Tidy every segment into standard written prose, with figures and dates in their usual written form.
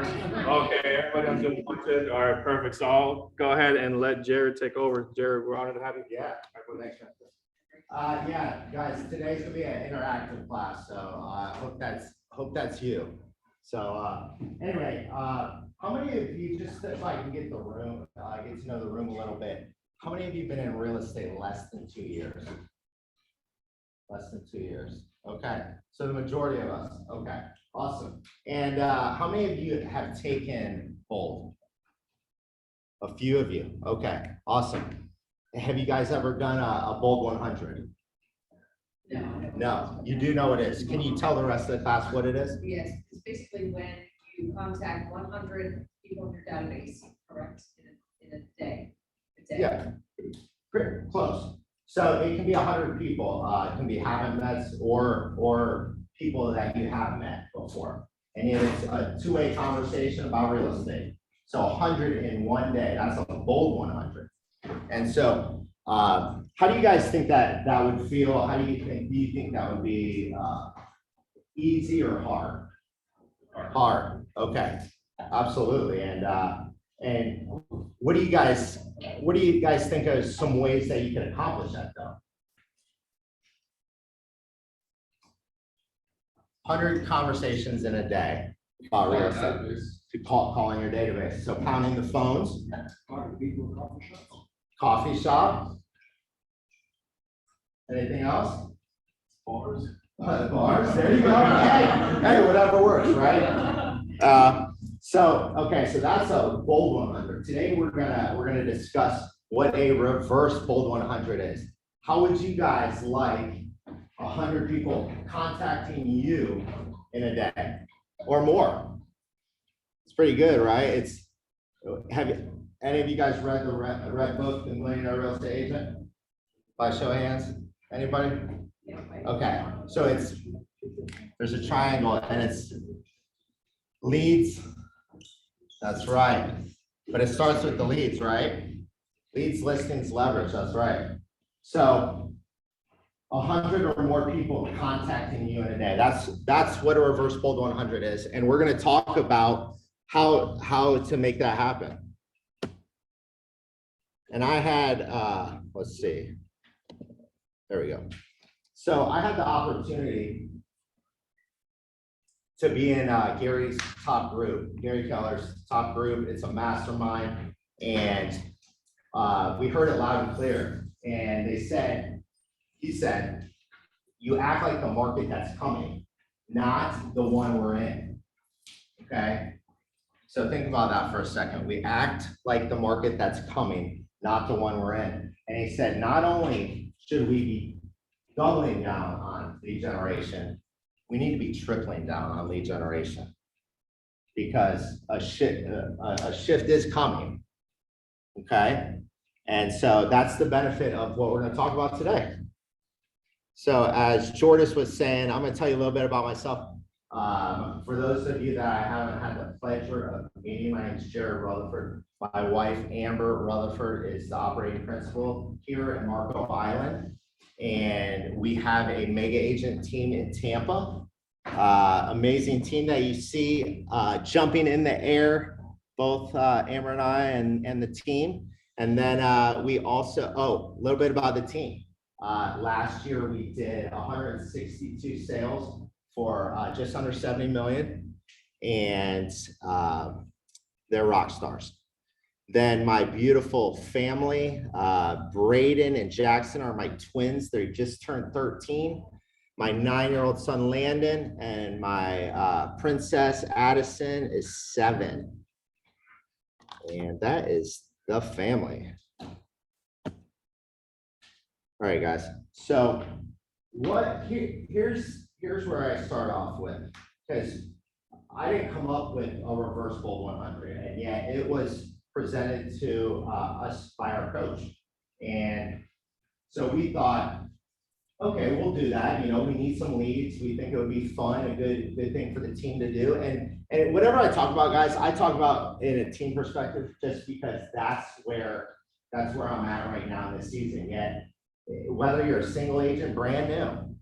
Okay, everybody on Zoom wanted. All right, perfect. So I'll go ahead and let Jared take over. Jared, we're honored to have you. Yeah. Yeah, guys, today's gonna be an interactive class, so hope that's you. So anyway, how many of you, just so I can get the room, get to know the room a little bit, how many of you been in real estate less than 2 years? Less than 2 years. Okay, so the majority of us. Okay, awesome. And how many of you have taken Bold? A few of you. Okay, awesome. Have you guys ever done a Bold 100? No. No, you do know what it is. Can you tell the rest of the class what it is? Yes, it's basically when you contact 100 people in your database, correct, in a day. Yeah, great, close. So it can be 100 people. It can be haven't met or people that you have met before. And it's a two-way conversation about real estate. So 100 in one day, that's a Bold 100. And so how do you guys think that would feel? Do you think that would be easy or hard? Hard, okay, absolutely. And what do you guys think are some ways that you can accomplish that though? 100 conversations in a day about real estate. To calling your database. So pounding the phones. Coffee shop. Anything else? Bars. Bars. There you go. Hey, whatever works, right? Okay, so that's a Bold 100. Today we're gonna discuss what a reverse Bold 100 is. How would you guys like 100 people contacting you in a day or more? It's pretty good, right? Have any of you guys read the red book, The Millionaire Real Estate Agent? By show of hands, anybody? Okay, so there's a triangle and it's leads. That's right. But it starts with the leads, right? Leads, listings, leverage. That's right. So 100 or more people contacting you in a day. That's what a reverse Bold 100 is. And we're going to talk about how to make that happen. And I had, let's see. There we go. So I had the opportunity to be in Gary's top group, Gary Keller's top group. It's a mastermind, and we heard it loud and clear. And he said, you act like the market that's coming, not the one we're in. Okay. So think about that for a second. We act like the market that's coming, not the one we're in. And he said, not only should we be doubling down on lead generation, we need to be tripling down on lead generation because a shift is coming, okay? And so that's the benefit of what we're gonna talk about today. So as Jordis was saying, I'm gonna tell you a little bit about myself. For those of you that I haven't had the pleasure of meeting, my name is Jared Rutherford. My wife, Amber Rutherford, is the operating principal here at Marco Island. And we have a mega agent team in Tampa. Amazing team that you see jumping in the air, both Amber and I and the team. And then we also, a little bit about the team. Last year we did 162 sales for just under 70 million, and they're rock stars. Then my beautiful family, Braden and Jackson are my twins. They just turned 13. My 9-year-old son, Landon, and my princess, Addison, is 7. And that is the family. All right, guys. So here's where I start off with, because I didn't come up with a reverse Bold 100, and yet it was presented to us by our coach. And so we thought, okay, we'll do that. You know, we need some leads. We think it would be fun, a good thing for the team to do. And whatever I talk about, guys, I talk about in a team perspective, just because that's where I'm at right now in this season. Yet, whether you're a single agent, brand new,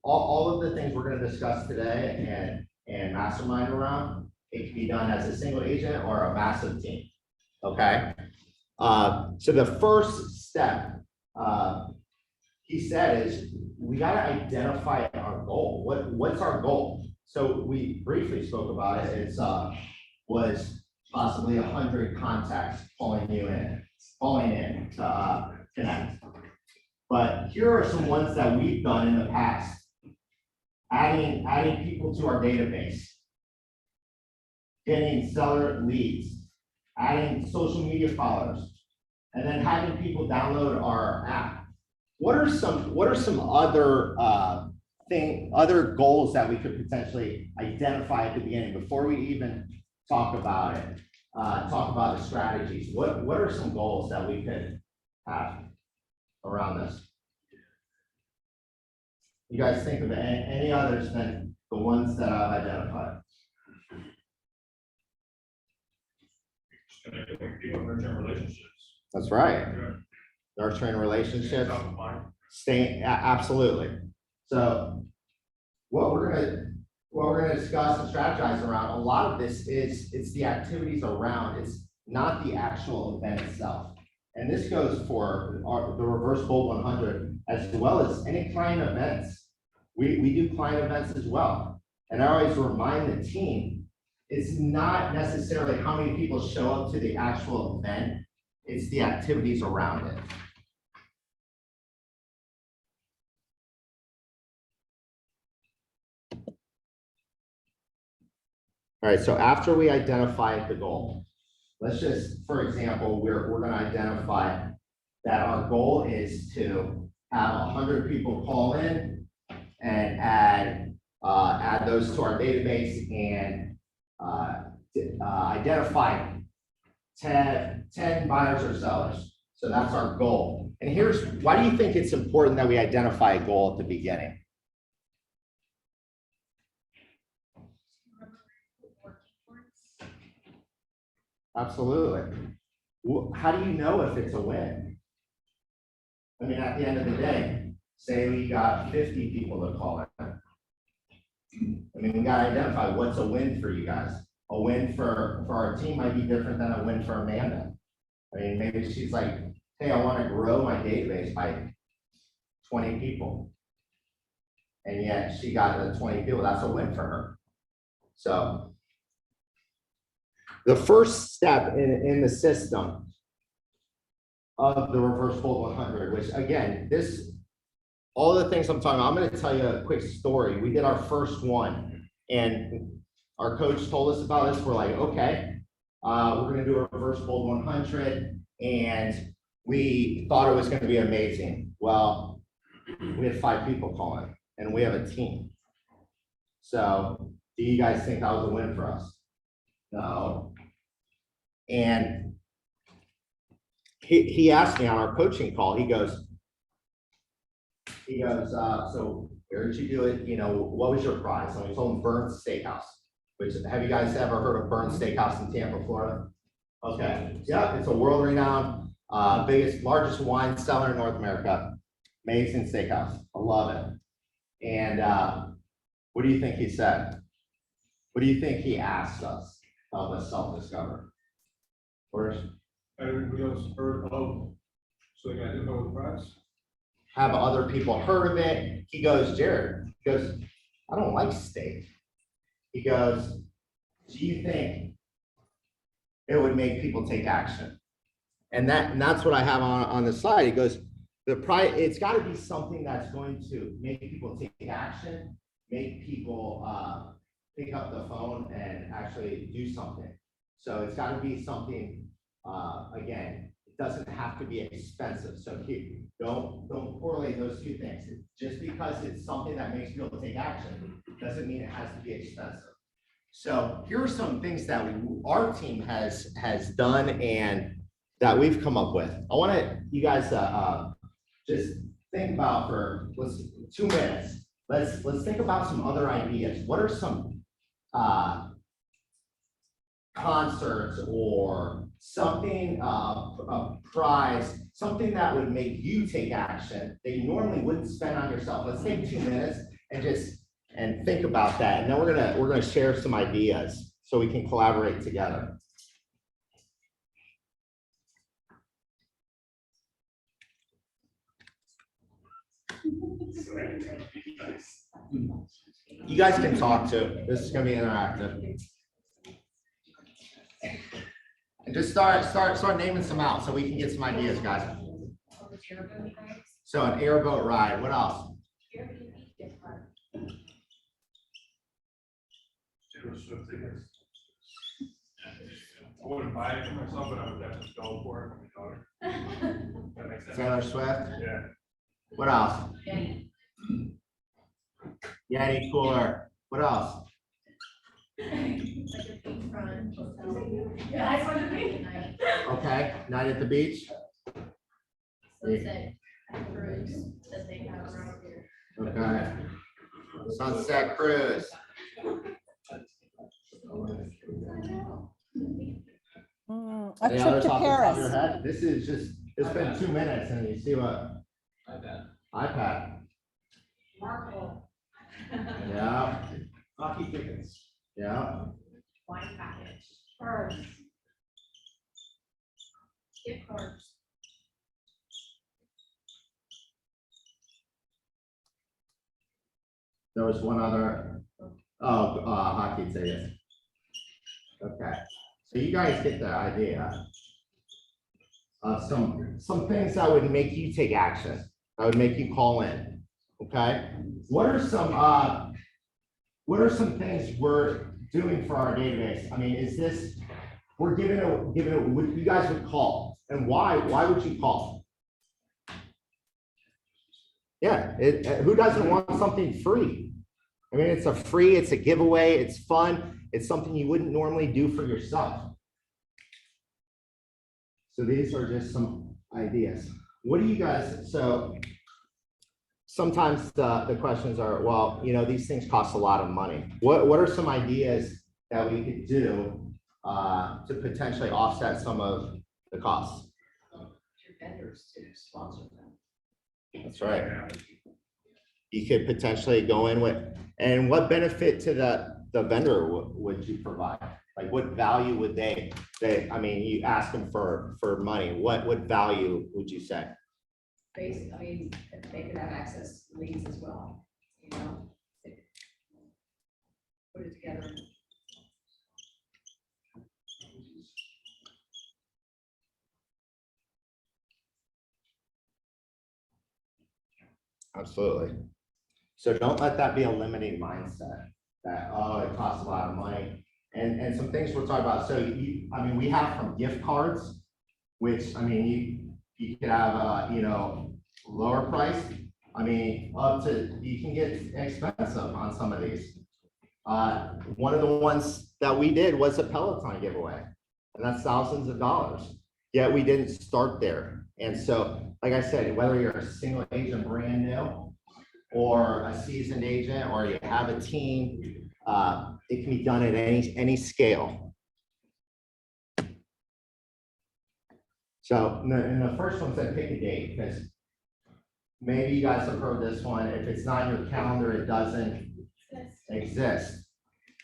all of the things we're going to discuss today and mastermind around It can be done as a single agent or a massive team, okay? So the first step, he said, is we gotta identify our goal. What's our goal? So we briefly spoke about it. It's was possibly 100 contacts calling in to connect. But here are some ones that we've done in the past. Adding people to our database, getting seller leads, adding social media followers, and then having people download our app. What are some other other goals that we could potentially identify at the beginning before we even talk about it? Talk about the strategies. What are some goals that we could have around this? You guys think of any others than the ones that I've identified? Nurturing relationships. That's right. Nurturing relationships. Absolutely. So what we're gonna discuss and strategize around, a lot of this it's the activities around, it's not the actual event itself. And this goes for the reverse bold 100 as well as any client events. We do client events as well. And I always remind the team, it's not necessarily how many people show up to the actual event, it's the activities around it. All right, so after we identify the goal, let's just, for example, we're going to identify that our goal is to have 100 people call in and add those to our database and identify 10 buyers or sellers. So that's our goal. And here's why do you think it's important that we identify a goal at the beginning? Absolutely. How do you know if it's a win? I mean, at the end of the day, say we got 50 people to call in. I mean, we got to identify what's a win for you guys. A win for our team might be different than a win for Amanda. I mean, maybe she's like, hey, I want to grow my database by 20 people. And yet she got the 20 people. That's a win for her. So the first step in the system of the reverse fold 100, which again, all the things I'm talking about, I'm going to tell you a quick story. We did our first one and our coach told us about this. We're like, okay, we're going to do a reverse fold 100. And we thought it was going to be amazing. Well, we had 5 people calling and we have a team. So do you guys think that was a win for us? No. And he asked me on our coaching call, he goes, so where did you do it? You know, what was your prize? And we told him Burns Steakhouse, which, have you guys ever heard of Burns Steakhouse in Tampa, Florida? Okay, yeah, it's a world-renowned, largest wine seller in North America. Amazing steakhouse, I love it. And what do you think he said? What do you think he asked us to help us self-discover? First, everybody else heard of, so they got to know the price. have other people heard of it? He goes, Jared, he goes, I don't like steak. He goes, do you think it would make people take action? And that's what I have on the slide. He goes, it's got to be something that's going to make people take action, make people pick up the phone and actually do something. So it's got to be something, again, it doesn't have to be expensive. So don't correlate those two things. Just because it's something that makes people take action doesn't mean it has to be expensive. So here are some things that our team has done and that we've come up with. I want you guys just think about for 2 minutes. Let's think about some other ideas. What are some concerts or something, a prize, something that would make you take action that you normally wouldn't spend on yourself? Let's take 2 minutes and think about that, and then we're gonna share some ideas. so we can collaborate together. You guys can talk too. This is gonna be interactive. And just start naming some out so we can get some ideas, guys. So an airboat ride, what else? I wouldn't buy it for myself, but I would definitely go for it for my daughter. That makes sense. Taylor Swift, Yeah. what else? Yeti cooler, what else? Okay, night at the beach, Sunset cruise that they have around here. okay. Sunset cruise. A Any others trip to off the top of your Paris. head? This is just, it's been 2 minutes and you see what? iPad. Markle. Yeah, Hockey tickets. yeah. Wine package. Purse. Gift cards. There was one other, oh, hockey tickets. Okay, so you guys get the idea of some things that would make you take action, that would make you call in, okay? What are some things we're doing for our database? I mean, is this, we're giving it, what you guys would call, and why would you call? Yeah, who doesn't want something free? I mean, it's a giveaway, it's fun, it's something you wouldn't normally do for yourself. So these are just some ideas. What do you guys, so sometimes the questions are, well, you know, these things cost a lot of money. What are some ideas that we could do to potentially offset some of the costs? Your vendors to sponsor them. That's right. You could potentially go in with, and what benefit to the vendor would you provide? Like what value would they, I mean, you ask them for money, what value would you say? Based, I mean, if they could have access to leads as well, you know? Put it together. Absolutely. So don't let that be a limiting mindset that, oh, it costs a lot of money. And some things we're talking about. So I mean, we have from gift cards, which, I mean, you could have, you know, lower price. I mean, up to, you can get expensive on some of these. One of the ones that we did was a Peloton giveaway, and that's thousands of dollars. Yet we didn't start there. And so, like I said, whether you're a single agent brand new or a seasoned agent, or you have a team, it can be done at any scale. So and the first one said pick a date, because maybe you guys have heard this one. If it's not in your calendar, it doesn't exist.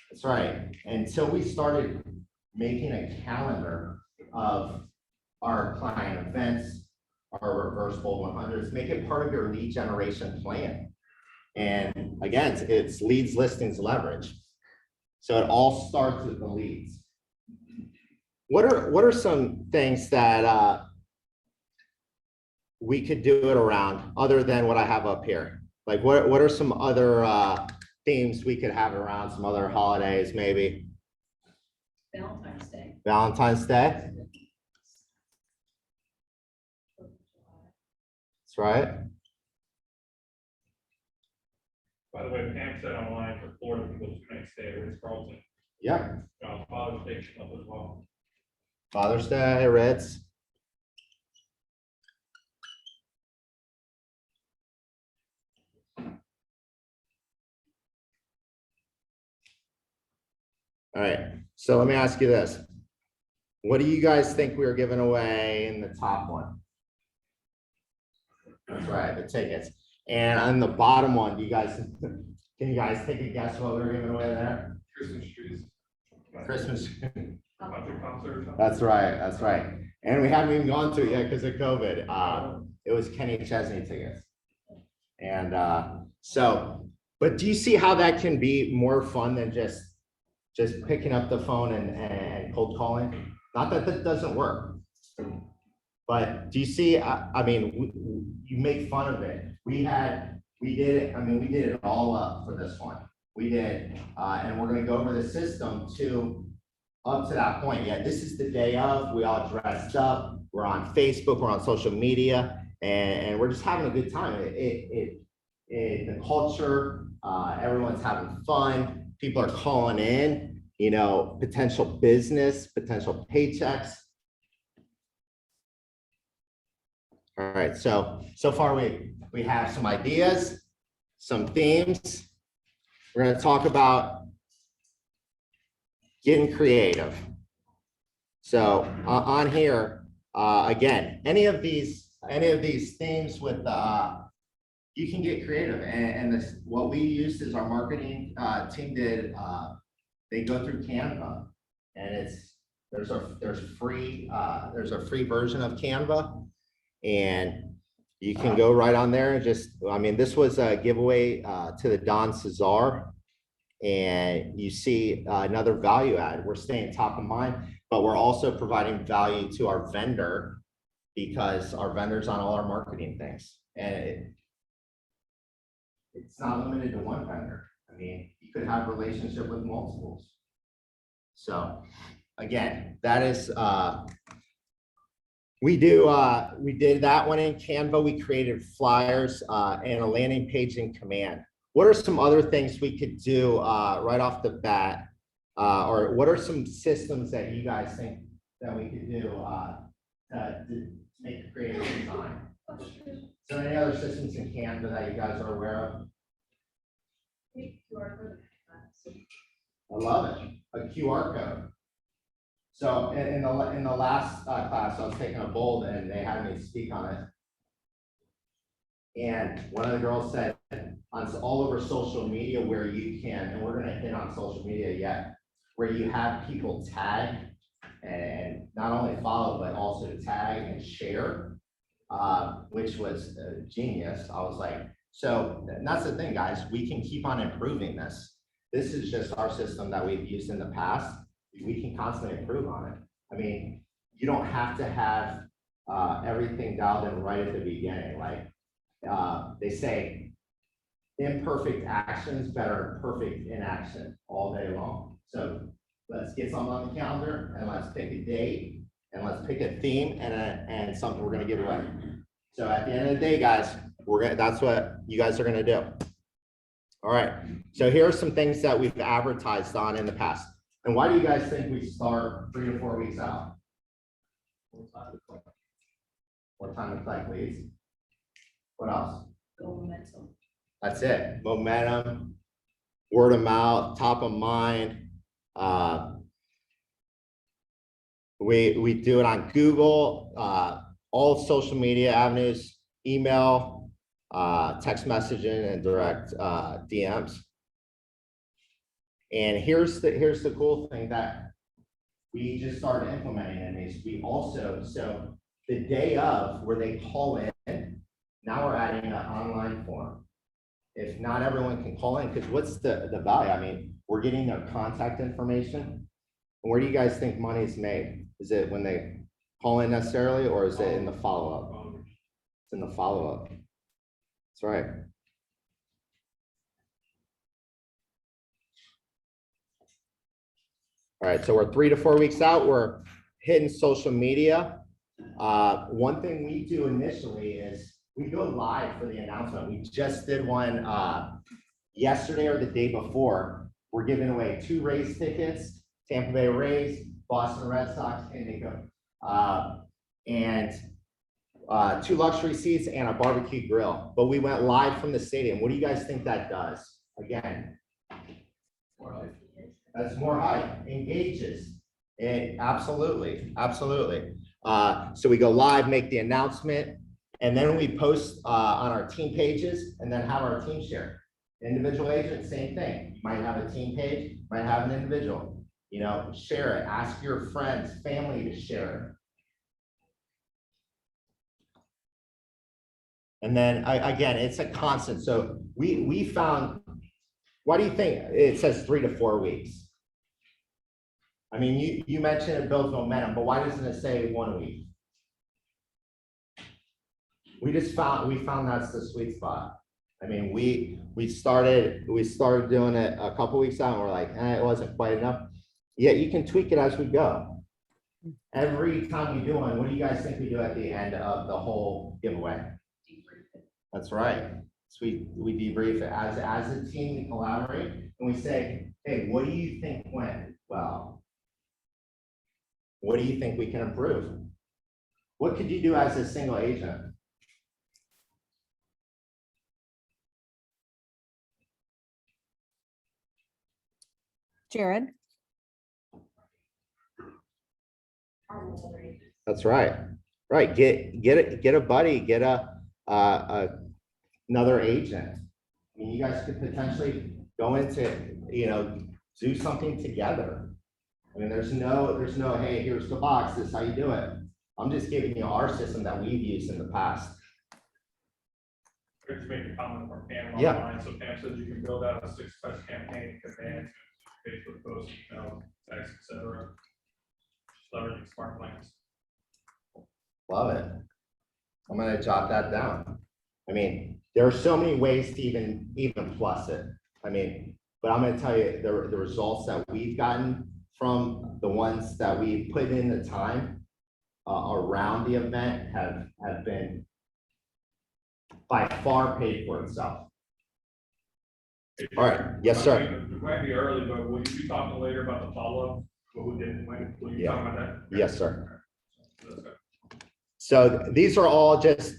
That's right. Until we started making a calendar of our client events, our reverse bold 100s, make it part of your lead generation plan. And again, it's leads, listings, leverage. So it all starts with the leads. What are some things that we could do it around other than what I have up here? Like what are some other themes we could have around, some other holidays maybe? Valentine's Day. Valentine's Day. That's right. By the way, Pam said online for Florida people to make stay at Ritz-Carlton. Yep. Father's Day up as well. Father's Day, Ritz. All right, so let me ask you this. What do you guys think we were giving away in the top one? That's right, the tickets. And on the bottom one, can you guys take a guess what we were giving away there? Christmas trees. Christmas. Concert, concert. That's right, that's right. And we haven't even gone to it yet because of COVID. It was Kenny Chesney tickets. And so, but do you see how that can be more fun than just picking up the phone and cold calling? Not that that doesn't work. But do you see, I mean, you make fun of it. We did it, I mean, we did it all up for this one. We did, and we're gonna go over the system to up to that point. Yeah, this is the day of, we all dressed up, we're on Facebook, we're on social media, and we're just having a good time. The culture, everyone's having fun, people are calling in, you know, potential business, potential paychecks. All right, so far we have some ideas, some themes. We're going to talk about getting creative. So on here, again, any of these themes with you can get creative, and this what we used is our marketing team did. They go through Canva, and there's a free version of Canva. And you can go right on there and just, I mean, this was a giveaway to the Don Cesar. And you see another value add. We're staying top of mind, but we're also providing value to our vendor because our vendor's on all our marketing things. And it's not limited to one vendor. I mean, you could have a relationship with multiples. So again, that is, we did that one in Canva. We created flyers and a landing page in Command. What are some other things we could do right off the bat? Or what are some systems that you guys think that we could do to make a creative design? So any other systems in Canva that you guys are aware of? I love it, a QR code. So in the last class, I was taking a bold and they had me speak on it. And one of the girls said, on all over social media where you can, and we're gonna hit on social media yet, where you have people tag and not only follow, but also tag and share, which was genius. I was like, so and that's the thing, guys, we can keep on improving this. This is just our system that we've used in the past. We can constantly improve on it. I mean, you don't have to have everything dialed in right at the beginning. Like they say, imperfect actions better than perfect inaction all day long. So let's get something on the calendar and let's pick a date and let's pick a theme and something we're gonna give away. So at the end of the day, guys, that's what you guys are gonna do. All right, so here are some things that we've advertised on in the past. And why do you guys think we start 3 to 4 weeks out? What time to collect leads? What else? Go momentum. That's it. Momentum, word of mouth, top of mind. We do it on Google, all social media avenues, email, text messaging, and direct DMs. And here's the cool thing that we just started implementing in these. We also, so the day of where they call in, now we're adding an online form. If not everyone can call in, because what's the value? I mean, we're getting their contact information. And where do you guys think money is made? Is it when they call in necessarily, or is it in the follow-up? It's in the follow-up. That's right. All right, so we're 3 to 4 weeks out. We're hitting social media. One thing we do initially is we go live for the announcement. We just did one yesterday or the day before. We're giving away 2 Rays tickets, Tampa Bay Rays, Boston Red Sox, and Nico. And 2 luxury seats and a barbecue grill. But we went live from the stadium. What do you guys think that does? Again, that's more hype, engages. Absolutely. So we go live, make the announcement, and then we post on our team pages and then have our team share. Individual agent, same thing. You might have a team page, might have an individual. You know, share it, ask your friends, family to share it. And then again, it's a constant. So we found, why do you think it says 3 to 4 weeks? I mean, you mentioned it builds momentum, but why doesn't it say 1 week? We found that's the sweet spot. I mean, we started doing it a couple weeks out and we're like, it wasn't quite enough. Yet you can tweak it as we go. Every time we do one, what do you guys think we do at the end of the whole giveaway? That's right. So we debrief it as a team, we collaborate and we say, hey, what do you think went well? What do you think we can improve? What could you do as a single agent? Jared, That's right. Right. Get a buddy, get another agent. I mean, you guys could potentially go into, you know, do something together. I mean, there's no, hey, here's the box, this is how you do it. I'm just giving you our system that we've used in the past. I just made a comment from Pam Yeah. online, so Pam says you can build out a 6-touch campaign, command, Facebook posts, email, text, etc. Just leveraging smart plans. Love it. I'm gonna jot that down. I mean, there are so many ways to even plus it. I mean, but I'm gonna tell you the results that we've gotten from the ones that we put in the time around the event have been by far paid for itself. All right, yes, sir. It might be early, but will you be talking later about the follow-up? What we did, when, will you talk about that? Yes, sir. That's good. So these are all just,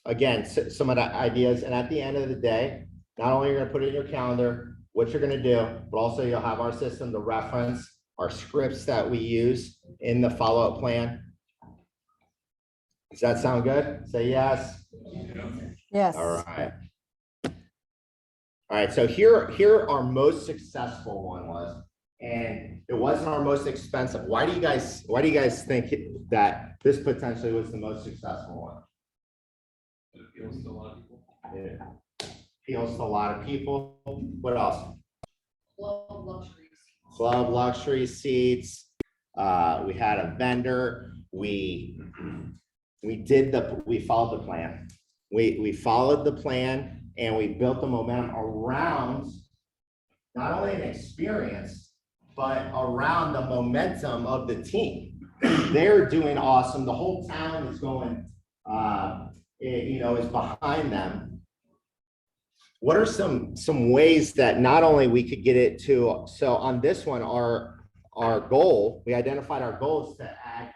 again, some of the ideas. And at the end of the day, not only are you gonna put it in your calendar, what you're gonna do, but also you'll have our system to reference our scripts that we use in the follow-up plan. Does that sound good? Say yes. yes. All right. All right, so here our most successful one was, and it wasn't our most expensive. Why do you guys think that this potentially was the most successful one? It appeals to a lot of people. It appeals to a lot of people. What else? Club luxuries. Club luxury seats. We had a vendor. We followed the plan. We followed the plan and we built the momentum around not only an experience, but around the momentum of the team. They're doing awesome. The whole town is going, is behind them. What are some ways that not only we could get it to, so on this one, our goal, we identified our goals to add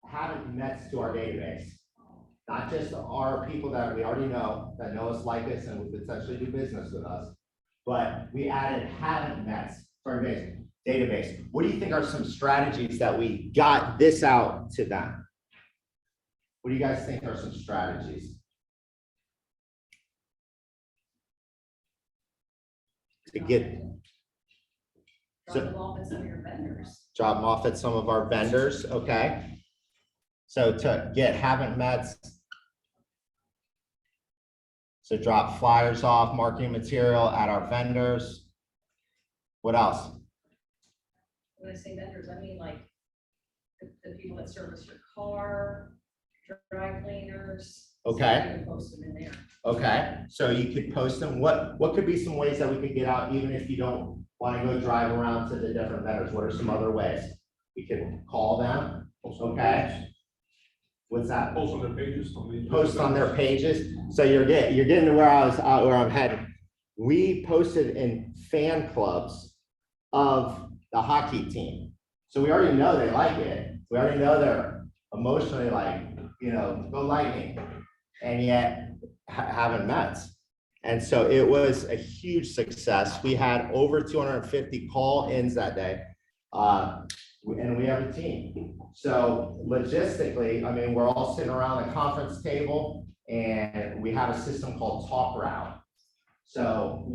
haven't met to our database. Not just our people that we already know, that know us, like us, and would potentially do business with us, but we added haven't met to our database. What do you think are some strategies that we got this out to them? What do you guys think are some strategies? To get, Drop them off at some of your vendors. drop them off at some of our vendors, okay? So to get haven't met. So drop flyers off, marketing material at our vendors. What else? When I say vendors, I mean like the people that service your car, dry cleaners. Okay. So you can post them in there. Okay, so you could post them. What could be some ways that we could get out, even if you don't want to go drive around to the different vendors? What are some other ways? We could call them, okay? What's that? Post on their pages. Post on their pages. So you're getting to where I'm heading. We posted in fan clubs of the hockey team. So we already know they like it. We already know they're emotionally like, go Lightning. And yet haven't met. And so it was a huge success. We had over 250 call-ins that day. And we have a team. So logistically, I mean, we're all sitting around the conference table and we have a system called Talk Route. So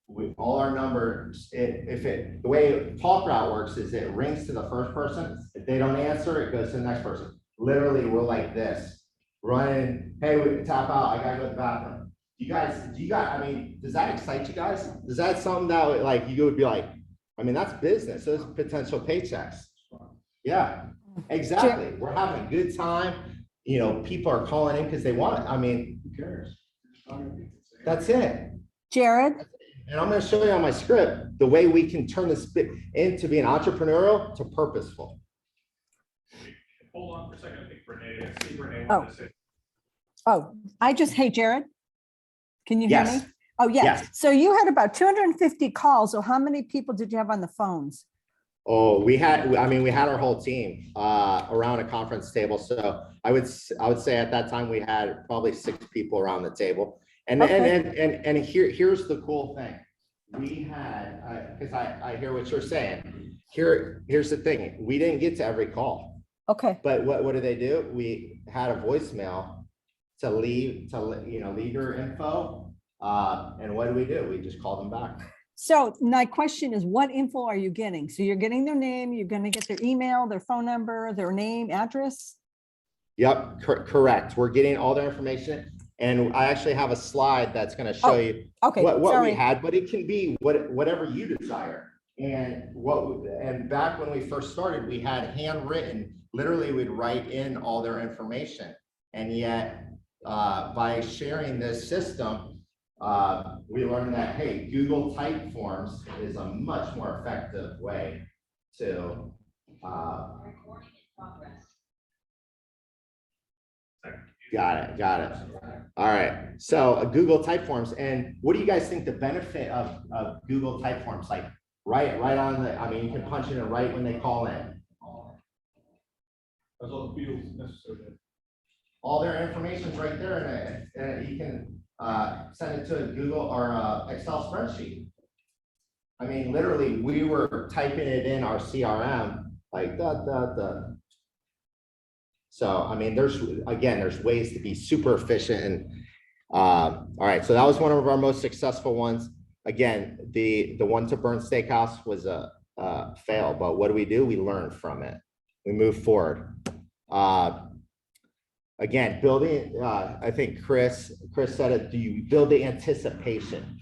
with all our numbers, the way talk route works is it rings to the first person. If they don't answer, it goes to the next person. Literally, we're like this, running, hey, we tap out, I gotta go to the bathroom. I mean, does that excite you guys? Is that something that like you would be like, I mean, that's business, those potential paychecks. Yeah, exactly. We're having a good time. You know, people are calling in because they want it. I mean, who cares? That's it. Jared, And I'm going to show you on my script the way we can turn this into being entrepreneurial to purposeful. Hold on for a second, I think Renee, I see Renee Oh. wanted to say. hey, Jared. Can you hear me? Yes. Oh, yeah. Yes. So you had about 250 calls. So how many people did you have on the phones? Oh, we had our whole team around a conference table. So I would say at that time we had probably 6 people around the table. And here's the cool thing. We had, because I hear what you're saying. Here's the thing. We didn't get to every call. Okay. But what did they do? We had a voicemail to leave your info. And what do? We just called them back. So my question is, what info are you getting? So you're getting their name, you're going to get their email, their phone number, their name, address? Yep, correct. We're getting all their information. And I actually have a slide that's going to show you Okay, what sorry. we had, but it can be whatever you desire. And back when we first started, we had handwritten, literally we'd write in all their information. And yet by sharing this system, we learned that, hey, Google type forms is a much more effective way to Recording in progress. Got it. All right. So Google Typeforms, and what do you guys think the benefit of Google Typeforms? Like right on the, I mean, you can punch it in right when they call in. That's all the fields necessary. All their information's right there, and you can send it to a Google or a Excel spreadsheet. I mean, literally, we were typing it in our CRM like da. So, I mean, there's ways to be super efficient. And all right, so that was one of our most successful ones. Again, the one to Burn Steakhouse was a fail, but what do? We learned from it. We moved forward. Again, building, I think Chris said it, do you build the anticipation?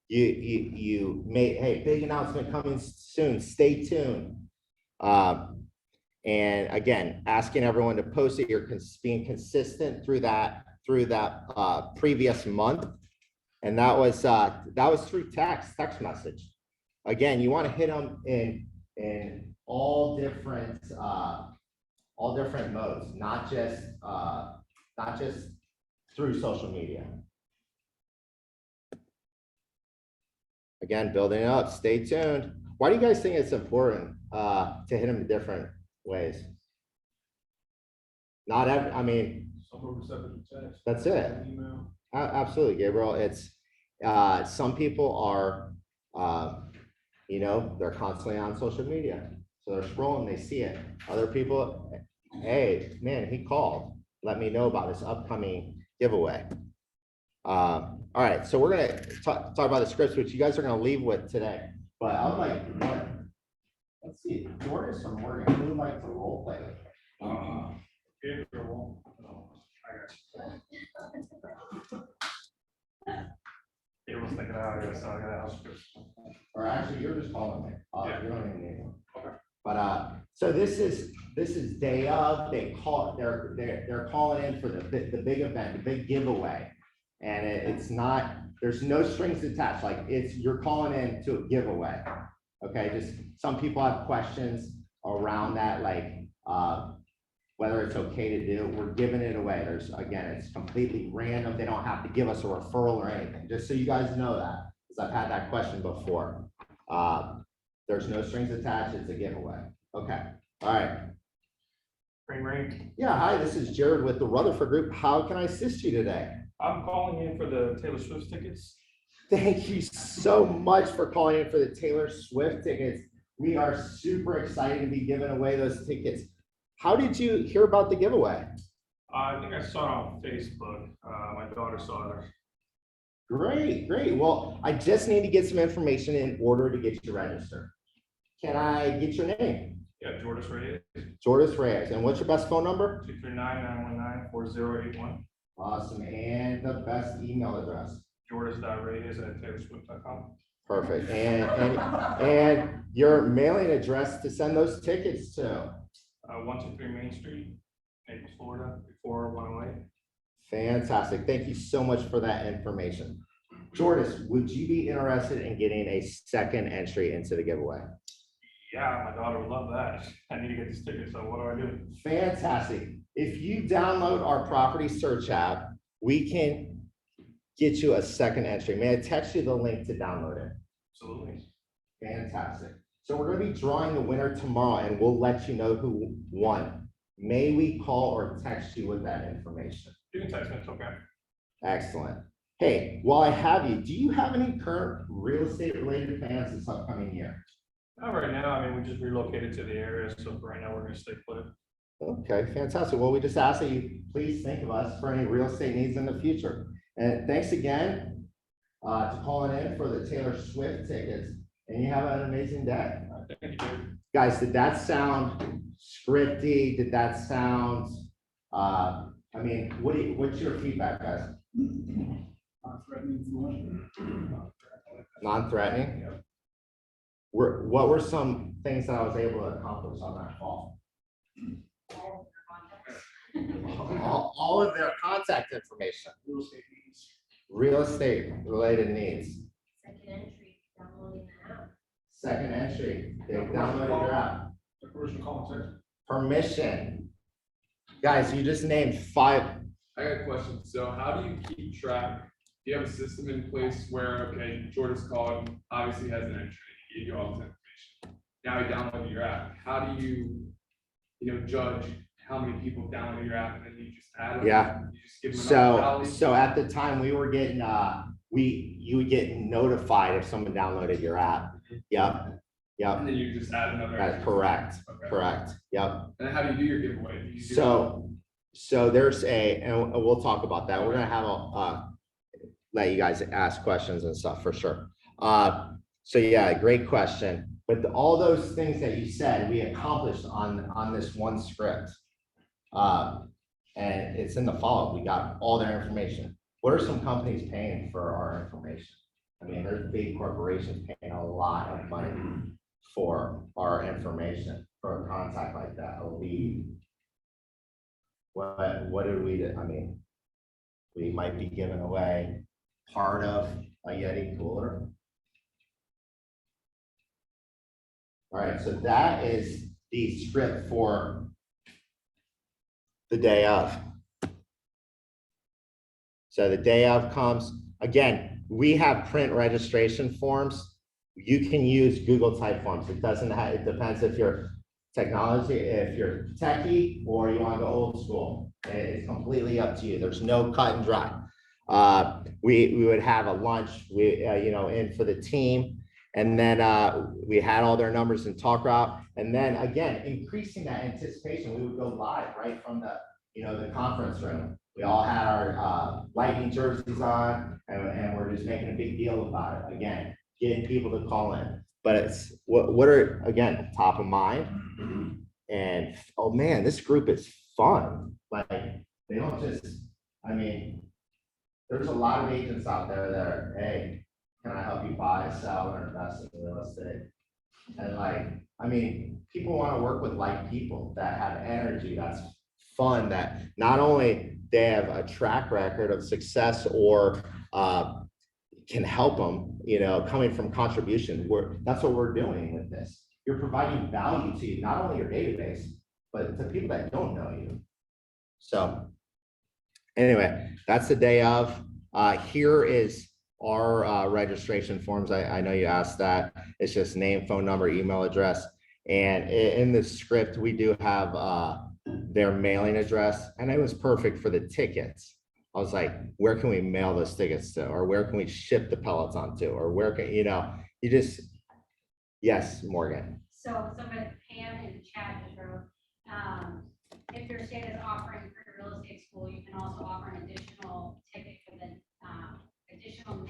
You made, hey, big announcement coming soon, stay tuned. And again, asking everyone to post it, you're being consistent through that previous month. And that was through text message. Again, you want to hit them in all different modes, not just through social media. Again, building it up, stay tuned. Why do you guys think it's important to hit them in different ways? Not every, I mean, that's it. Absolutely, Gabriel. It's some people are, they're constantly on social media, so they're scrolling, they see it. Other people, hey, man, he called, let me know about this upcoming giveaway. All right, so we're gonna talk about the scripts, which you guys are gonna leave with today. But I would like, let's see, Jordan from Morgan, who would like to role play? Gabriel, Gabriel's thinking out here, so I gotta ask you. Or actually, you're just calling me. Yeah. You don't even need one. Okay. But so this is day of. They're calling in for the big event, the big giveaway, and it's not. There's no strings attached. Like you're calling in to a giveaway. Okay, just some people have questions around that, like whether it's okay to do. We're giving it away. It's completely random. They don't have to give us a referral or anything. Just so you guys know that, because I've had that question before. There's no strings attached. It's a giveaway. Okay. All right. Ring. Yeah. Hi, this is Jared with the Rutherford Group. How can I assist you today? I'm calling in for the Taylor Swift tickets. Thank you so much for calling in for the Taylor Swift tickets. We are super excited to be giving away those tickets. How did you hear about the giveaway? I think I saw it on Facebook. My daughter saw it. Great, great. Well, I just need to get some information in order to get you registered. Can I get your name? Yeah, Jordan Reyes, Jordis Reyes. And what's your best phone number? 239-919-4081. Awesome. And the best email address? Jordis.reyes@taylorswift.com. Perfect. And your mailing address to send those tickets to? 123 Main Street, Naples, Florida, 40108. Fantastic. Thank you so much for that information. Jordis, would you be interested in getting a second entry into the giveaway? Yeah, my daughter would love that. I need to get this ticket, so what do I do? Fantastic. If you download our property search app, we can get you a second entry. May I text you the link to download it? Absolutely. Fantastic. So we're going to be drawing the winner tomorrow and we'll let you know who won. May we call or text you with that information? You can text me, it's okay. Excellent. Hey, while I have you, do you have any current real estate related plans this upcoming year? Not right now, I mean, we just relocated to the area, so for right now, we're gonna stay put. Okay, fantastic. Well, we just ask that you please think of us for any real estate needs in the future. And thanks again to calling in for the Taylor Swift tickets. And you have an amazing day. Thank you, David. Guys, did that sound scripty? Did that sound, I mean, what's your feedback, guys? Non-threatening? What were some things that I was able to accomplish on that call? All of their contact information. Real estate related needs. Second entry, downloading the app. Second entry, they downloaded your app. Permission. Guys, you just named 5. I got a question. So how do you keep track? Do you have a system in place where, okay, Jordan's called, obviously has an entry, he gave you all this information. Now he downloaded your app. How do you, judge how many people download your app and then you just add them? Yeah. You just give them enough So value? at the time we were getting, you would get notified if someone downloaded your app. Yep. Yep. And then you just add another. That's entry. correct. Okay. Correct. Yep. And how do you do your giveaway? Do you do So there's and we'll talk about that. We're gonna have let you guys ask questions and stuff for sure. So yeah, great question. But all those things that you said, we accomplished on this one script. And it's in the follow-up. We got all their information. What are some companies paying for our information? I mean, there's big corporations paying a lot of money for our information, for a contact like that, a lead. What did we do? I mean, we might be giving away part of a Yeti cooler. All right, so that is the script for the day of. So the day of comes, again, we have print registration forms. You can use Google type forms. It doesn't have, it depends if you're technology, if you're techie or you want to go old school. It's completely up to you. There's no cut and dry. We would have a lunch, in for the team. And then we had all their numbers in talk route. And then again, increasing that anticipation, we would go live right from the conference room. We all had our lightning jerseys on and we're just making a big deal about it. Again, getting people to call in. But it's what are, again, top of mind. And oh man, this group is fun. Like they don't just, I mean, there's a lot of agents out there that are, hey, can I help you buy, sell, or invest in real estate? And like, I mean, people want to work with like people that have energy, that's fun, that not only they have a track record of success or can help them, coming from contribution. That's what we're doing with this. You're providing value to not only your database, but to people that don't know you. So anyway, that's the day of. Here is our registration forms. I know you asked that. It's just name, phone number, email address. And in the script, we do have their mailing address, and it was perfect for the tickets. I was like, where can we mail those tickets to? Or where can we ship the Peloton to? Or where can, you just, yes, Morgan. So somebody, Pam in the chat just wrote, if your state is offering for real estate school, you can also offer an additional ticket for the additional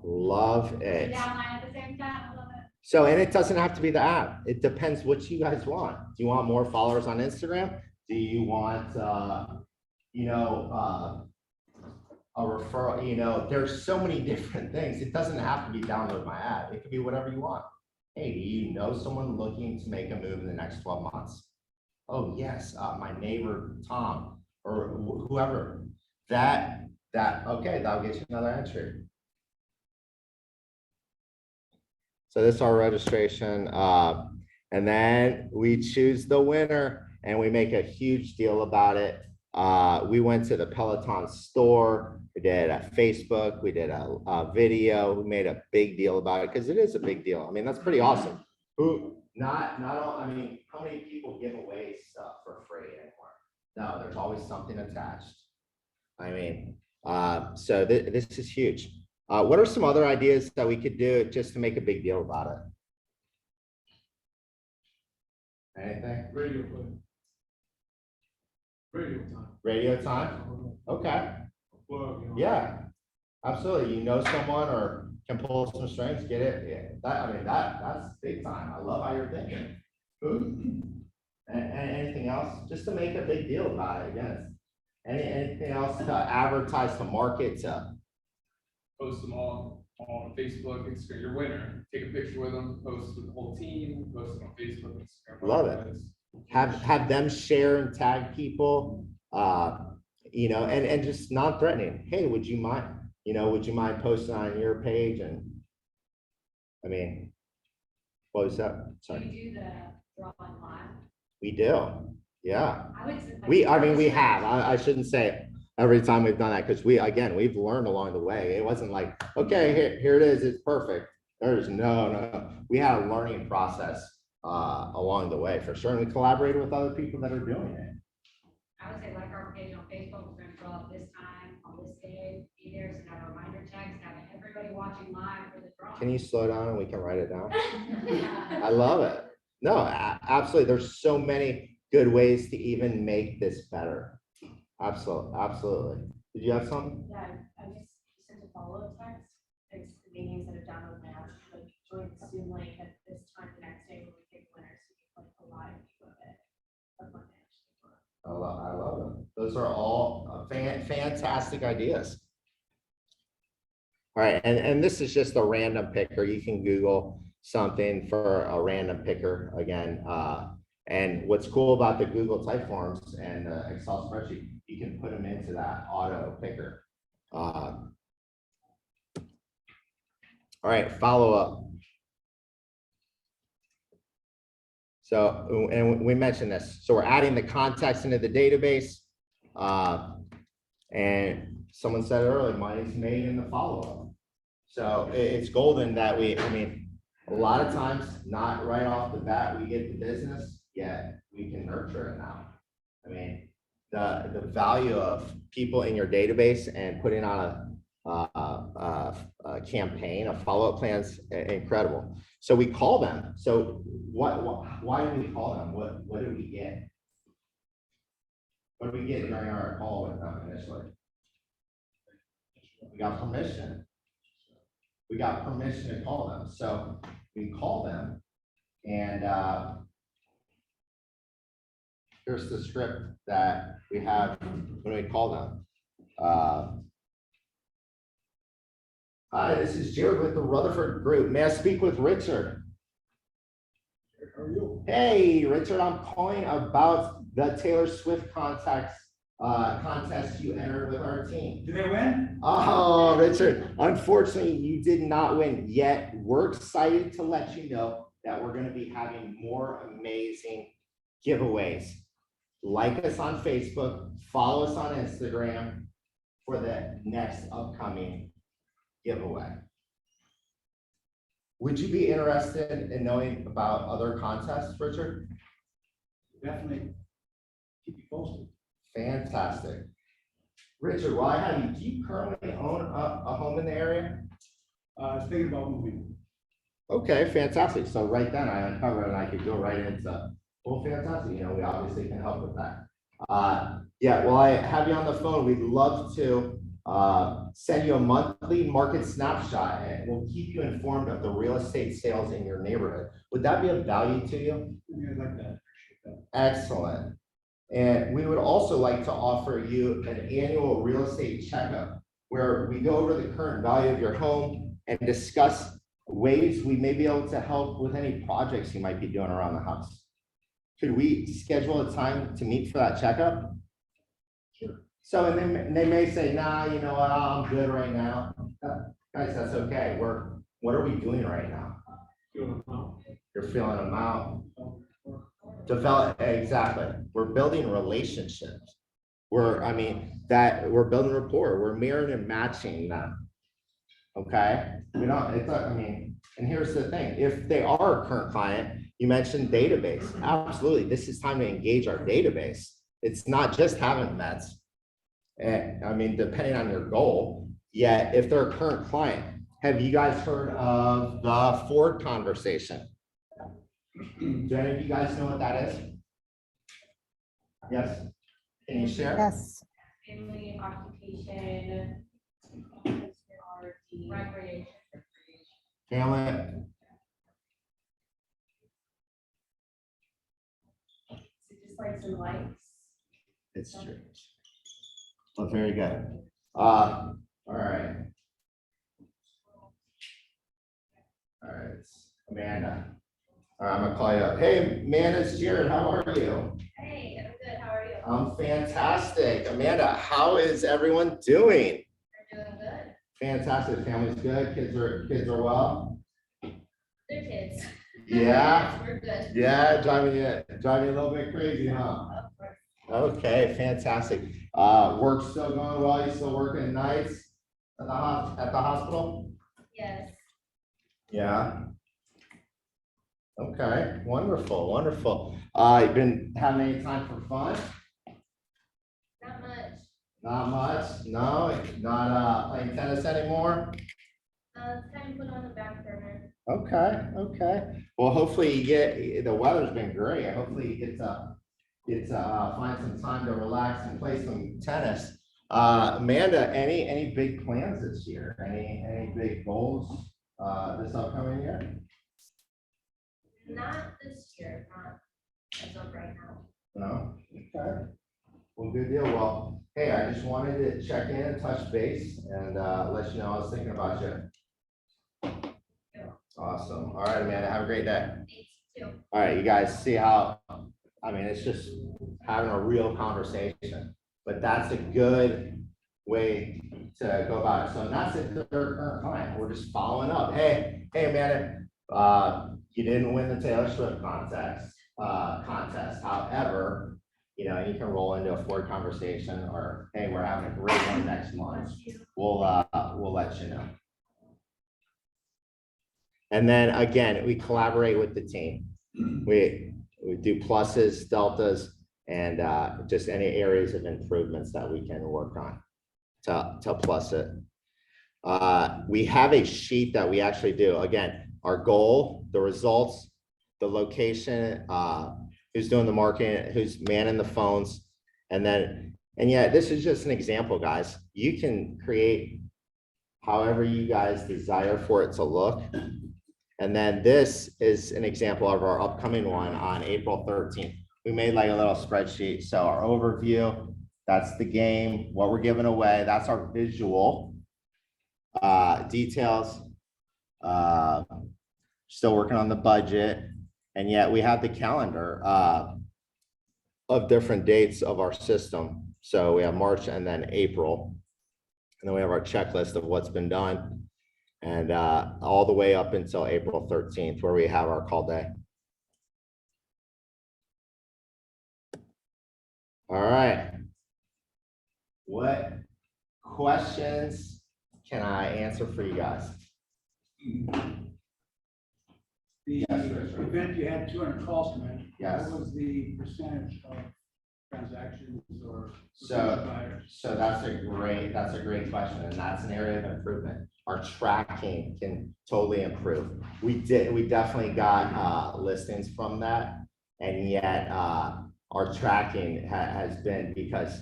Love it. Downline at the same time, I love it. So, and it doesn't have to be the app. It depends what you guys want. Do you want more followers on Instagram? Do you want, a referral? There's so many different things. It doesn't have to be download my app. It could be whatever you want. Hey, do you know someone looking to make a move in the next 12 months? Oh, yes, my neighbor, Tom, or whoever. Okay, that'll get you another entry. So this is our registration, and then we choose the winner and we make a huge deal about it. We went to the Peloton store, we did a Facebook, we did a video, we made a big deal about it because it is a big deal. I mean, that's pretty awesome. How many people give away stuff for free anymore? No, there's always something attached. I mean, so this is huge. What are some other ideas that we could do just to make a big deal about it? Anything? Radio play. Radio time. Radio time? Okay. Plug, you know. Yeah, absolutely. You know someone or can pull some strings, get it. Yeah, that's big time. I love how you're thinking. And anything else? Just to make a big deal about it. Again, anything else to advertise, to market, to Post them all on Facebook, Instagram, your winner. Take a picture with them, post with the whole team, post it on Facebook, Instagram. Love it. Have them share and tag people, and just non-threatening. Hey, would you mind posting on your page? And I mean, what was that? Do Sorry. you do the drawing live? We do. Yeah. I would say. We have. I shouldn't say it every time we've done that, because we've learned along the way. It wasn't like, okay, here it is, it's perfect. There's no. We had a learning process along the way for sure. And we collaborated with other people that are doing it. I would say like our page on Facebook, we're gonna draw up this time, on this day, be there, send out a reminder text, have everybody watching live for the drawing. Can you slow down and we can write it down? I love it. No, absolutely. There's so many good ways to even make this better. Absolutely. Did you have something? Yeah, I just sent a follow-up text. It's the meetings that have downloaded my app, like join the Zoom link at this time the next day when we pick winners. So you can like a live view of it. Of what they actually won. I love them. Those are all fantastic ideas. All right, and this is just a random picker. You can Google something for a random picker again. And what's cool about the Google Typeforms and the Excel spreadsheet, you can put them into that auto picker. All right, follow up. So, and we mentioned this. So we're adding the context into the database. And someone said earlier, money's made in the follow-up. So it's golden that a lot of times, not right off the bat, we get the business, yet we can nurture it now. I mean, the value of people in your database and putting on a campaign, a follow-up plan is incredible. So we call them. So why do we call them? What did we get? What did we get during our call with them initially? We got permission. We got permission to call them. So we call them, and here's the script that we have when we call them. Hi, this is Jared with the Rutherford Group. May I speak with Richard? How are you? Hey, Richard, I'm calling about the Taylor Swift contest you entered with our team. Did they win? Oh, Richard, unfortunately, you did not win yet. We're excited to let you know that we're going to be having more amazing giveaways. Like us on Facebook, follow us on Instagram for the next upcoming giveaway. Would you be interested in knowing about other contests, Richard? Definitely. Keep you posted. Fantastic. Richard, while I have you, do you currently own a home in the area? I was thinking about moving. Okay, fantastic. So right then I uncovered and I could go right into, well, fantastic. We obviously can help with that. Yeah, while I have you on the phone, we'd love to Send you a monthly market snapshot and we'll keep you informed of the real estate sales in your neighborhood. Would that be of value to you? Yeah, I like that. Appreciate that. Excellent. And we would also like to offer you an annual real estate checkup where we go over the current value of your home and discuss ways we may be able to help with any projects you might be doing around the house. Could we schedule a time to meet for that checkup? Sure. So, and they may say, nah, you know what, I'm good right now. Guys, that's okay. What are we doing right now? You're feeling them out. Develop, exactly. We're building relationships. We're building rapport. We're mirroring and matching them. Okay? We don't, and here's the thing. If they are a current client, you mentioned database. Absolutely. This is time to engage our database. It's not just having meds. And depending on your goal, yet if they're a current client, have you guys heard of the Ford conversation? Do any of you guys know what that is? Yes. Can you share? Yes. Family, occupation, RD. Recreation. Family. So just like some likes. It's true. Well, very good. All right. All right, Amanda. All right, I'm gonna call you up. Hey, Amanda, it's Jared. How are you? Hey, I'm good. How are you? I'm fantastic. Amanda, how is everyone doing? I'm doing good. Fantastic. Family's good. Kids are well. They're kids. Yeah. We're good. Yeah, driving you a little bit crazy, huh? Okay, fantastic. Work's still going well. You still working nights at the hospital? Yes. Yeah. Okay, wonderful, wonderful. You've been having any time for fun? Not much. Not much? No, not playing tennis anymore? It's kind of put on the back burner. Okay, okay. Well, hopefully the weather's been great. Hopefully you get to find some time to relax and play some tennis. Amanda, any big plans this year? Any big goals this upcoming year? Not this year, not as of right now. No? Okay. Well, good deal. Well, hey, I just wanted to check in and touch base and let you know I was thinking about you. Awesome. All right, Amanda, have a great day. Thanks, too. All right, you guys see how, it's just having a real conversation, but that's a good way to go about it. So that's it, their current client. We're just following up. Hey, Amanda, you didn't win the Taylor Swift contest. However, you can roll into a Ford conversation or, hey, we're having a great one next month. We'll let you know. And then again, we collaborate with the team. We do pluses, deltas, and just any areas of improvements that we can work on to plus it. We have a sheet that we actually do. Again, our goal, the results, the location, who's doing the marketing, who's manning the phones, and yeah, this is just an example, guys. You can create however you guys desire for it to look. And then this is an example of our upcoming one on April 13th. We made like a little spreadsheet. So our overview, that's the game, what we're giving away. That's our visual details. Still working on the budget. And yet we have the calendar of different dates of our system. So we have March and then April. And then we have our checklist of what's been done. And all the way up until April 13th, where we have our call day. All right. What questions can I answer for you guys? The Yes, sir. event, you had 200 calls come in. Yes. What was the percentage of transactions or? So that's a great question, and that's an area of improvement. Our tracking can totally improve. We definitely got listings from that, and yet our tracking has been, because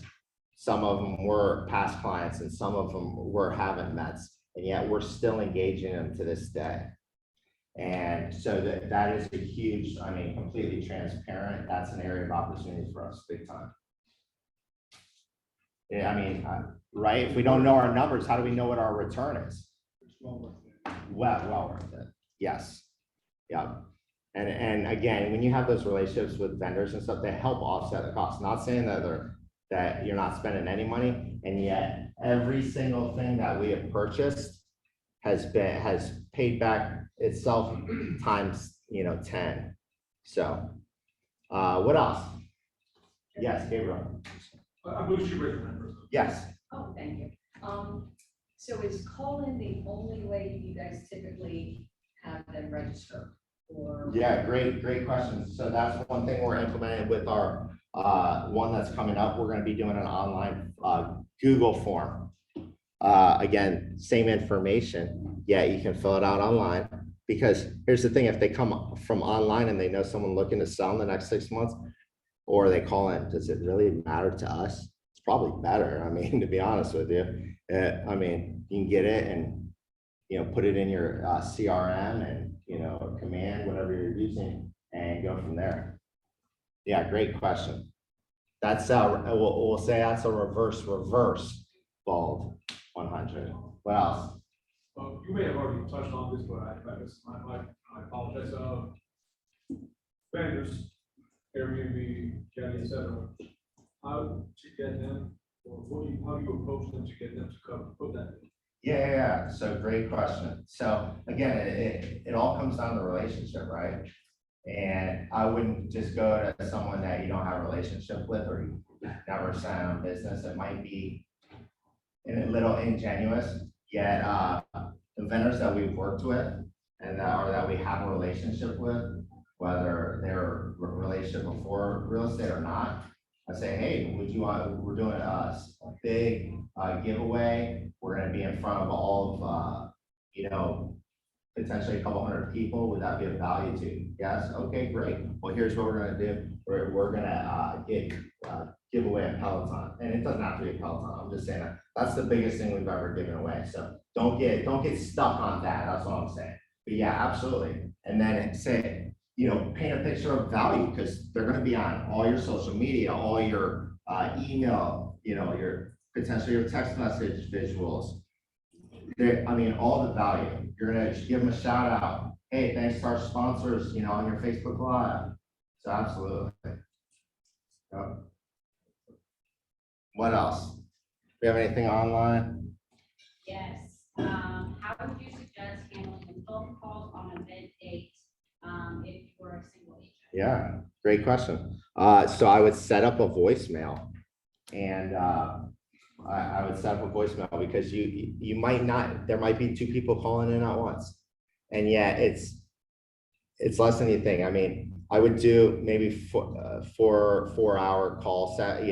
Some of them were past clients and some of them were haven't met, and yet we're still engaging them to this day. And so that is a huge, I mean, completely transparent. That's an area of opportunity for us, big time. Yeah, I mean, right? If we don't know our numbers, how do we know what our return is? It's well worth it. Well worth it. Yes. Yeah. And again, when you have those relationships with vendors and stuff, they help offset the cost. Not saying that you're not spending any money, and yet every single thing that we have purchased has paid back itself times, 10. So, what else? Yes, Gabriel. I believe she raised her hand first. Yes. Oh, thank you. So is call-in the only way you guys typically have them register? Or? Yeah, great question. So that's one thing we're implementing with our one that's coming up. We're going to be doing an online Google form. Again, same information, yet you can fill it out online. Because here's the thing, if they come from online and they know someone looking to sell in the next 6 months, or they call in, does it really matter to us? It's probably better. I mean, to be honest with you, I mean, you can get it and, put it in your CRM and, command, whatever you're using, and go from there. Yeah, great question. That's, we'll say that's a reverse bald 100. What else? You may have already touched on this, but I apologize. Vendors, Airbnb, Getty, et cetera, how to get them, or how do you approach them to get them to put that in? Yeah. So great question. So again, it all comes down to the relationship, right? And I wouldn't just go to someone that you don't have a relationship with or you never signed on business. It might be a little ingenuous, yet the vendors that we've worked with and that we have a relationship with, whether they're a relationship before real estate or not, I say, hey, would you want, we're doing a big giveaway. We're going to be in front of all of, potentially a couple hundred people. Would that be of value to you? Yes. Okay, great. Well, here's what we're going to do. We're going to give away a Peloton, and it doesn't have to be a Peloton. I'm just saying that's the biggest thing we've ever given away. So don't get stuck on that. That's all I'm saying. But yeah, absolutely. And then say, paint a picture of value, because they're going to be on all your social media, all your email, your potentially your text message visuals. All the value. You're going to give them a shout out. Hey, thanks to our sponsors, on your Facebook Live. So absolutely. Yep. What else? Do we have anything online? Yes. How would you suggest handling phone calls on event dates if you were a single agent? Yeah, great question. So I would set up a voicemail, and I would set up a voicemail, because you might not, there might be two people calling in at once, and yet it's less than you think. I mean, I would do maybe 4 hour call set,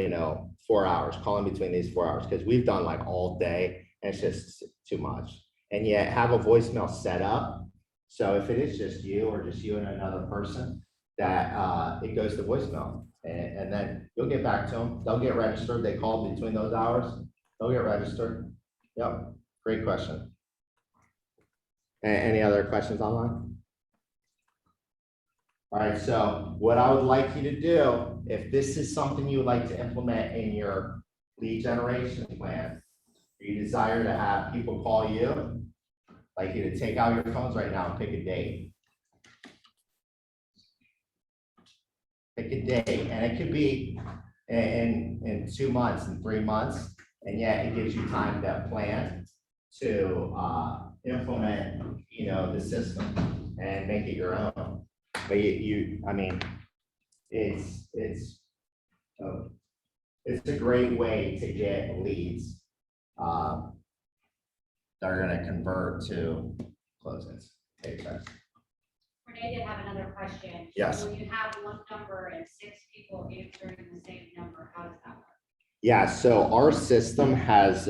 4 hours, calling between these 4 hours, because we've done like all day and it's just too much. And yet have a voicemail set up. So if it is just you or just you and another person, that it goes to voicemail, and then you'll get back to them. They'll get registered. They call between those hours. They'll get registered. Yep. Great question. Any other questions online? All right. So what I would like you to do, if this is something you would like to implement in your lead generation plan, you desire to have people call you, I'd like you to take out your phones right now and pick a date. Pick a date, and it could be in 2 months, in 3 months, and yet it gives you time to plan to implement, the system and make it your own. But it's a great way to get leads that are going to convert to closings. Paychecks. Renee did have another question. Yes. When you have one number and 6 people answering the same number, how does that work? Yeah, so our system has,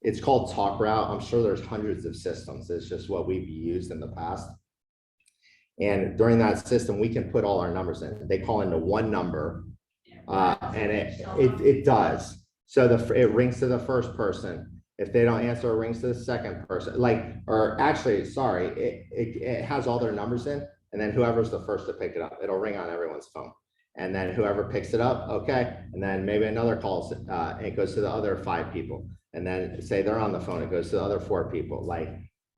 it's called TalkRoute. I'm sure there's hundreds of systems. It's just what we've used in the past. And during that system, we can put all our numbers in. They call into one number, and it does. So it rings to the first person. If they don't answer, it rings to the second person, or actually, sorry, it has all their numbers in, and then whoever's the first to pick it up, it'll ring on everyone's phone. And then whoever picks it up, okay, and then maybe another calls, it goes to the other 5 people. And then say they're on the phone, it goes to the other 4 people,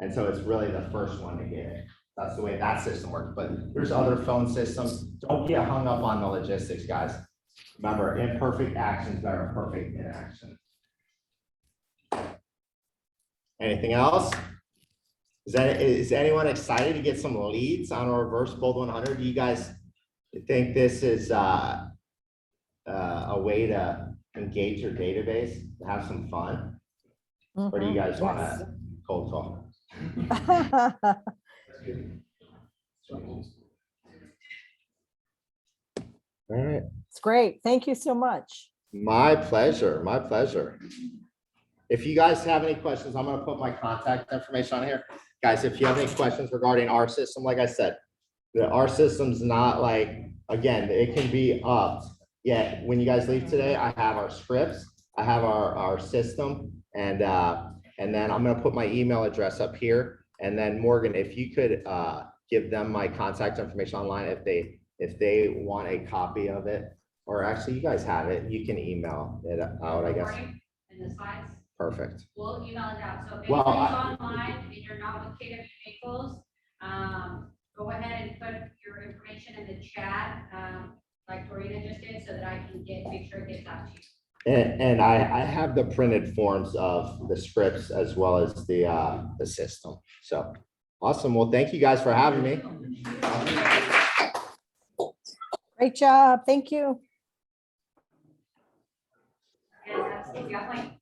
and so it's really the first one to get it. That's the way that system works, but there's other phone systems. Don't get hung up on the logistics, guys. Remember, imperfect actions better than perfect inaction. Anything else? Is anyone excited to get some leads on a reverse bold 100? Do you guys think this is a way to engage your database, have some fun? Or do you guys want to cold call? All right. It's great. Thank you so much. My pleasure. My pleasure. If you guys have any questions, I'm going to put my contact information on here. Guys, if you have any questions regarding our system, like I said, our system's not again, it can be upped. Yeah, when you guys leave today, I have our scripts, I have our system, and then I'm going to put my email address up here. And then Morgan, if you could give them my contact information online, if they want a copy of it, or actually you guys have it, you can email it out, I guess. In the slides, Perfect. we'll email it out. So if Well, anybody's online and you're not with KW Vehicles, go ahead and put your information in the chat, like Dorina just did, so that I can make sure it gets out to you. And I have the printed forms of the scripts as well as the system. So awesome. Well, thank you guys for having me. Great job. Thank you. Yes, absolutely. Got my-